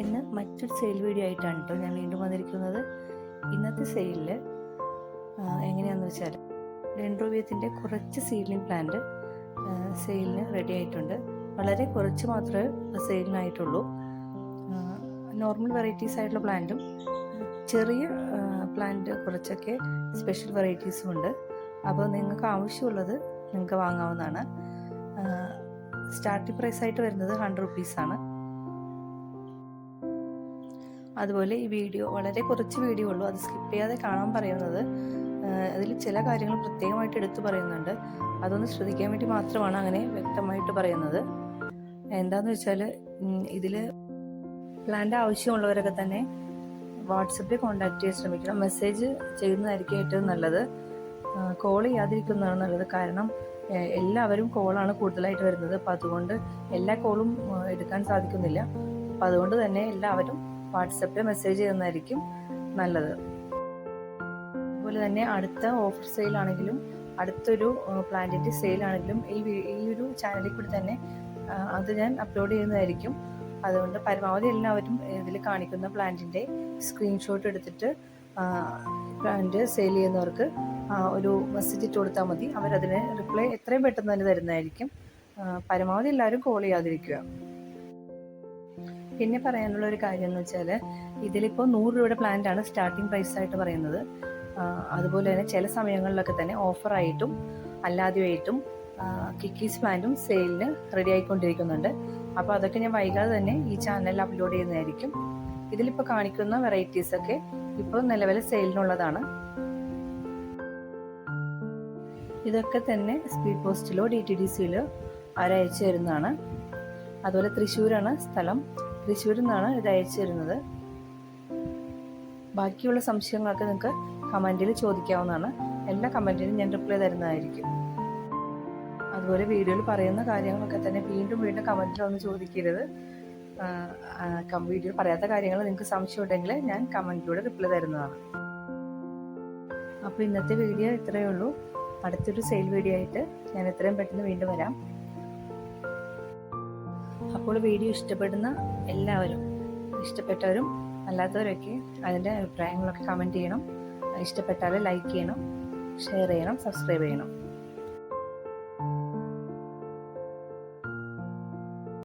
ഇന്ന് മറ്റൊരു sale video ആയിട്ടാണ് കേട്ടോ ഞാൻ വീണ്ടും വന്നിരിക്കുന്നത്. ഇന്നത്തെ സെയിലിൽ എങ്ങനെയാണെന്ന് വെച്ചാൽ ഡെൻഡ്രോബിയത്തിൻ്റെ കുറച്ച് സീഡ്ലിംഗ് പ്ലാന്റ് സെയിലിന് റെഡി ആയിട്ടുണ്ട്. വളരെ കുറച്ച് മാത്രമേ സെയിലിനായിട്ടുള്ളൂ. നോർമൽ വെറൈറ്റീസ് ആയിട്ടുള്ള പ്ലാന്റും ചെറിയ പ്ലാന്റ് കുറച്ചൊക്കെ സ്പെഷ്യൽ വെറൈറ്റീസും ഉണ്ട്. അപ്പോൾ നിങ്ങൾക്ക് ആവശ്യമുള്ളത് നിങ്ങൾക്ക് വാങ്ങാവുന്നതാണ്. സ്റ്റാർട്ടിംഗ് പ്രൈസ് ആയിട്ട് വരുന്നത് 100 റുപ്പീസാണ്. അതുപോലെ ഈ വീഡിയോ വളരെ കുറച്ച് വീഡിയോ ഉള്ളൂ, അത് സ്കിപ്പ് ചെയ്യാതെ കാണാൻ പറയുന്നത്. അതിൽ ചില കാര്യങ്ങൾ പ്രത്യേകമായിട്ട് എടുത്തു പറയുന്നുണ്ട്, അതൊന്ന് ശ്രദ്ധിക്കാൻ വേണ്ടി മാത്രമാണ് അങ്ങനെ വ്യക്തമായിട്ട് പറയുന്നത്. എന്താന്ന് വെച്ചാൽ ഇതിൽ പ്ലാന്റ് ആവശ്യമുള്ളവരൊക്കെ തന്നെ വാട്സപ്പിൽ കോൺടാക്ട് ചെയ്യാൻ ശ്രമിക്കണം. മെസ്സേജ് ചെയ്യുന്നതായിരിക്കും ഏറ്റവും നല്ലത്. കോൾ ചെയ്യാതിരിക്കുന്നതാണ് നല്ലത്. കാരണം എല്ലാവരും കോളാണ് കൂടുതലായിട്ട് വരുന്നത്. അപ്പോൾ അതുകൊണ്ട് എല്ലാ കോളും എടുക്കാൻ സാധിക്കുന്നില്ല. അപ്പോൾ അതുകൊണ്ട് തന്നെ എല്ലാവരും വാട്സപ്പിൽ മെസ്സേജ് ചെയ്യുന്നതായിരിക്കും നല്ലത്. അതുപോലെ തന്നെ അടുത്ത ഓഫർ സെയിലാണെങ്കിലും അടുത്തൊരു പ്ലാന്റിൻ്റെ സെയിലാണെങ്കിലും ഈ ഒരു ചാനലിൽ കൂടി തന്നെ അത് ഞാൻ അപ്ലോഡ് ചെയ്യുന്നതായിരിക്കും. അതുകൊണ്ട് പരമാവധി എല്ലാവരും ഇതിൽ കാണിക്കുന്ന പ്ലാന്റിൻ്റെ സ്ക്രീൻഷോട്ട് എടുത്തിട്ട് പ്ലാന്റ് സെയിൽ ചെയ്യുന്നവർക്ക് ഒരു മെസ്സേജ് ഇട്ട് കൊടുത്താൽ മതി. അവരതിന് റിപ്ലൈ എത്രയും പെട്ടെന്ന് തന്നെ തരുന്നതായിരിക്കും. പരമാവധി എല്ലാവരും കോൾ ചെയ്യാതിരിക്കുക. പിന്നെ പറയാനുള്ള ഒരു കാര്യം എന്ന് വെച്ചാൽ ഇതിലിപ്പോൾ 100 രൂപയുടെ പ്ലാന്റാണ് സ്റ്റാർട്ടിംഗ് പ്രൈസ് ആയിട്ട് പറയുന്നത്. അതുപോലെ തന്നെ ചില സമയങ്ങളിലൊക്കെ തന്നെ ഓഫറായിട്ടും അല്ലാതെയായിട്ടും കിക്കീസ് പ്ലാന്റും സെയിലിന് റെഡി ആയിക്കൊണ്ടിരിക്കുന്നുണ്ട്. അപ്പോൾ അതൊക്കെ ഞാൻ വൈകാതെ തന്നെ ഈ ചാനലിൽ അപ്ലോഡ് ചെയ്യുന്നതായിരിക്കും. ഇതിലിപ്പോൾ കാണിക്കുന്ന വെറൈറ്റീസൊക്കെ ഇപ്പോൾ നിലവിൽ സെയിലിനുള്ളതാണ്. ഇതൊക്കെ തന്നെ സ്പീഡ് പോസ്റ്റിലോ DTDCയിലോ അയച്ചു തരുന്നതാണ്. അതുപോലെ തൃശ്ശൂരാണ് സ്ഥലം. തൃശ്ശൂരിൽ നിന്നാണ് ഇത് അയച്ചു തരുന്നത്. ബാക്കിയുള്ള സംശയങ്ങളൊക്കെ നിങ്ങൾക്ക് കമൻറ്റിൽ ചോദിക്കാവുന്നതാണ്. എല്ലാ കമൻറ്റിനും ഞാൻ റിപ്ലൈ തരുന്നതായിരിക്കും. അതുപോലെ വീഡിയോയിൽ പറയുന്ന കാര്യങ്ങളൊക്കെ തന്നെ വീണ്ടും വീണ്ടും കമൻറ്റിലൊന്നും ചോദിക്കരുത്. വീഡിയോയിൽ പറയാത്ത കാര്യങ്ങൾ നിങ്ങൾക്ക് സംശയം ഉണ്ടെങ്കിൽ ഞാൻ കമൻറ്റിലൂടെ റിപ്ലൈ തരുന്നതാണ്. അപ്പോൾ ഇന്നത്തെ വീഡിയോ ഇത്രയേ ഉള്ളൂ. അടുത്തൊരു സെയിൽ വീഡിയോ ആയിട്ട് ഞാൻ എത്രയും പെട്ടെന്ന് വീണ്ടും വരാം. അപ്പോൾ വീഡിയോ ഇഷ്ടപ്പെടുന്ന എല്ലാവരും, ഇഷ്ടപ്പെട്ടവരും അല്ലാത്തവരൊക്കെ അതിൻ്റെ അഭിപ്രായങ്ങളൊക്കെ കമൻറ്റ് ചെയ്യണം. ഇഷ്ടപ്പെട്ടാൽ ലൈക്ക് ചെയ്യണം, ഷെയർ ചെയ്യണം, സബ്സ്ക്രൈബ് ചെയ്യണം.